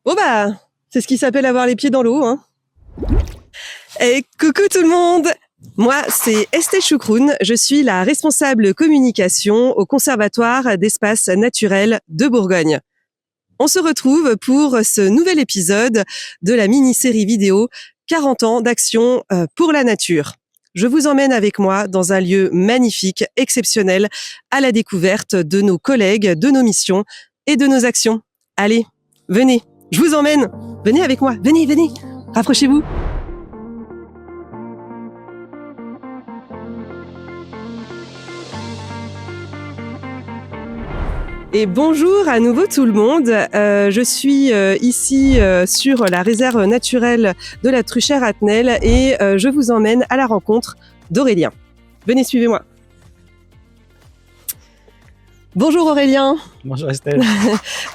Bon bah, c'est ce qui s'appelle avoir les pieds dans l'eau, hein. Et coucou tout le monde! Moi, c'est Estelle Choucroune, je suis la responsable communication au Conservatoire d'espaces naturels de Bourgogne. On se retrouve pour ce nouvel épisode de la mini-série vidéo 40 ans d'action pour la nature. Je vous emmène avec moi dans un lieu magnifique, exceptionnel, à la découverte de nos collègues, de nos missions et de nos actions. Allez, venez, je vous emmène. Venez avec moi, venez, rapprochez-vous. Et bonjour à nouveau tout le monde. Je suis ici sur la réserve naturelle de la Truchère-Atnel et je vous emmène à la rencontre d'Aurélien. Venez, suivez-moi. Bonjour Aurélien. Bonjour Estelle.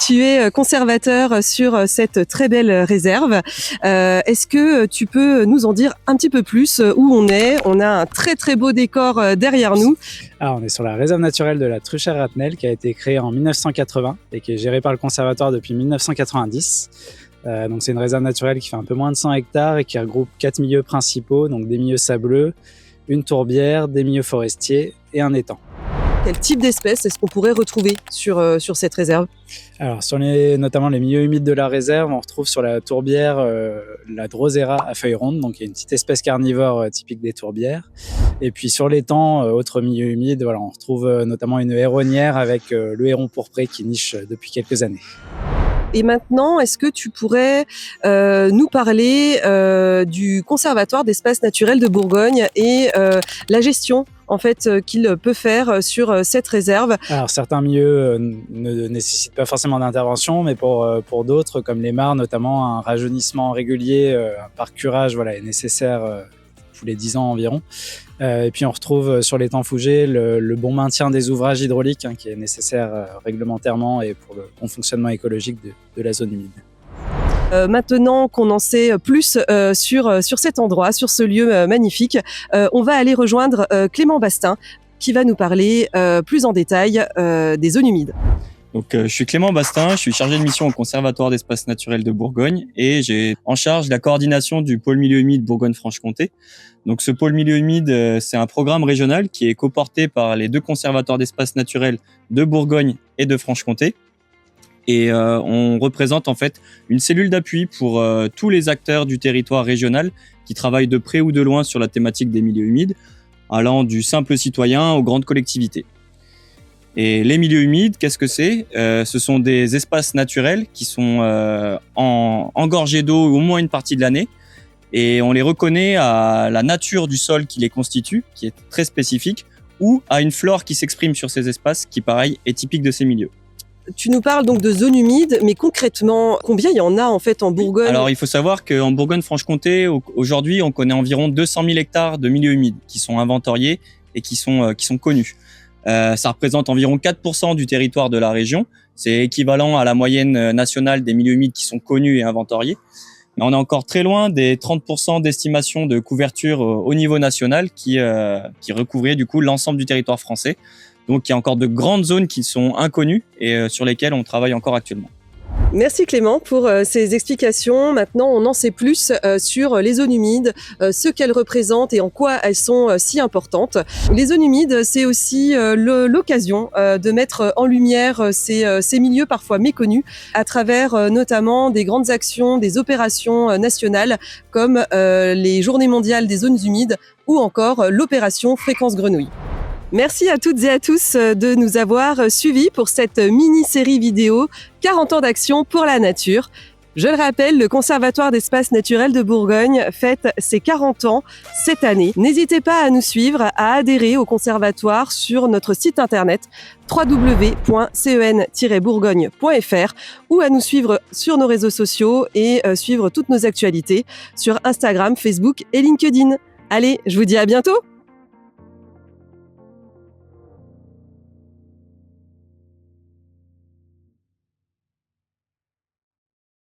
Tu es conservateur sur cette très belle réserve. Est-ce que tu peux nous en dire un petit peu plus où on est? On a un très très beau décor derrière nous. Alors, on est sur la réserve naturelle de la Truchère-Atnel qui a été créée en 1980 et qui est gérée par le conservatoire depuis 1990. Donc c'est une réserve naturelle qui fait un peu moins de 100 hectares et qui regroupe 4 milieux principaux, donc des milieux sableux, une tourbière, des milieux forestiers et un étang. Quel type d'espèces est-ce qu'on pourrait retrouver sur cette réserve? Alors, notamment les milieux humides de la réserve, on retrouve sur la tourbière la Drosera à feuilles rondes, donc il y a une petite espèce carnivore typique des tourbières. Et puis sur l'étang, autre milieu humide, on retrouve notamment une héronnière avec le héron pourpré qui niche depuis quelques années. Et maintenant, est-ce que tu pourrais nous parler du Conservatoire d'espaces naturels de Bourgogne et la gestion en fait qu'il peut faire sur cette réserve? Alors certains milieux ne nécessitent pas forcément d'intervention, mais pour d'autres, comme les mares notamment, un rajeunissement régulier, un parcurage est nécessaire tous les 10 ans environ. Et puis on retrouve sur l'étang Fouger le bon maintien des ouvrages hydrauliques qui est nécessaire réglementairement et pour le bon fonctionnement écologique de la zone humide. Maintenant qu'on en sait plus sur cet endroit, sur ce lieu magnifique, on va aller rejoindre Clément Bastin qui va nous parler plus en détail des zones humides. Donc, je suis Clément Bastin, je suis chargé de mission au Conservatoire d'espaces naturels de Bourgogne et j'ai en charge la coordination du pôle milieu humide Bourgogne-Franche-Comté. Donc, ce pôle milieu humide, c'est un programme régional qui est coporté par les deux conservatoires d'espaces naturels de Bourgogne et de Franche-Comté. Et on représente en fait une cellule d'appui pour tous les acteurs du territoire régional qui travaillent de près ou de loin sur la thématique des milieux humides, allant du simple citoyen aux grandes collectivités. Et les milieux humides, qu'est-ce que c'est? Ce sont des espaces naturels qui sont engorgés d'eau au moins une partie de l'année. Et on les reconnaît à la nature du sol qui les constitue, qui est très spécifique, ou à une flore qui s'exprime sur ces espaces, qui pareil est typique de ces milieux. Tu nous parles donc de zones humides, mais concrètement, combien il y en a en fait en Bourgogne? Alors il faut savoir qu'en Bourgogne-Franche-Comté, aujourd'hui, on connaît environ 200 000 hectares de milieux humides qui sont inventoriés et qui sont connus. Ça représente environ 4% du territoire de la région. C'est équivalent à la moyenne nationale des milieux humides qui sont connus et inventoriés. Mais on est encore très loin des 30% d'estimation de couverture au niveau national qui recouvraient du coup l'ensemble du territoire français. Donc il y a encore de grandes zones qui sont inconnues et sur lesquelles on travaille encore actuellement. Merci Clément pour ces explications. Maintenant, on en sait plus sur les zones humides, ce qu'elles représentent et en quoi elles sont si importantes. Les zones humides, c'est aussi l'occasion de mettre en lumière ces milieux parfois méconnus à travers notamment des grandes actions, des opérations nationales comme les Journées mondiales des zones humides ou encore l'opération Fréquence Grenouille. Merci à toutes et à tous de nous avoir suivis pour cette mini-série vidéo 40 ans d'action pour la nature. Je le rappelle, le Conservatoire d'espaces naturels de Bourgogne fête ses 40 ans cette année. N'hésitez pas à nous suivre, à adhérer au Conservatoire sur notre site internet www.cen-bourgogne.fr ou à nous suivre sur nos réseaux sociaux et suivre toutes nos actualités sur Instagram, Facebook et LinkedIn. Allez, je vous dis à bientôt!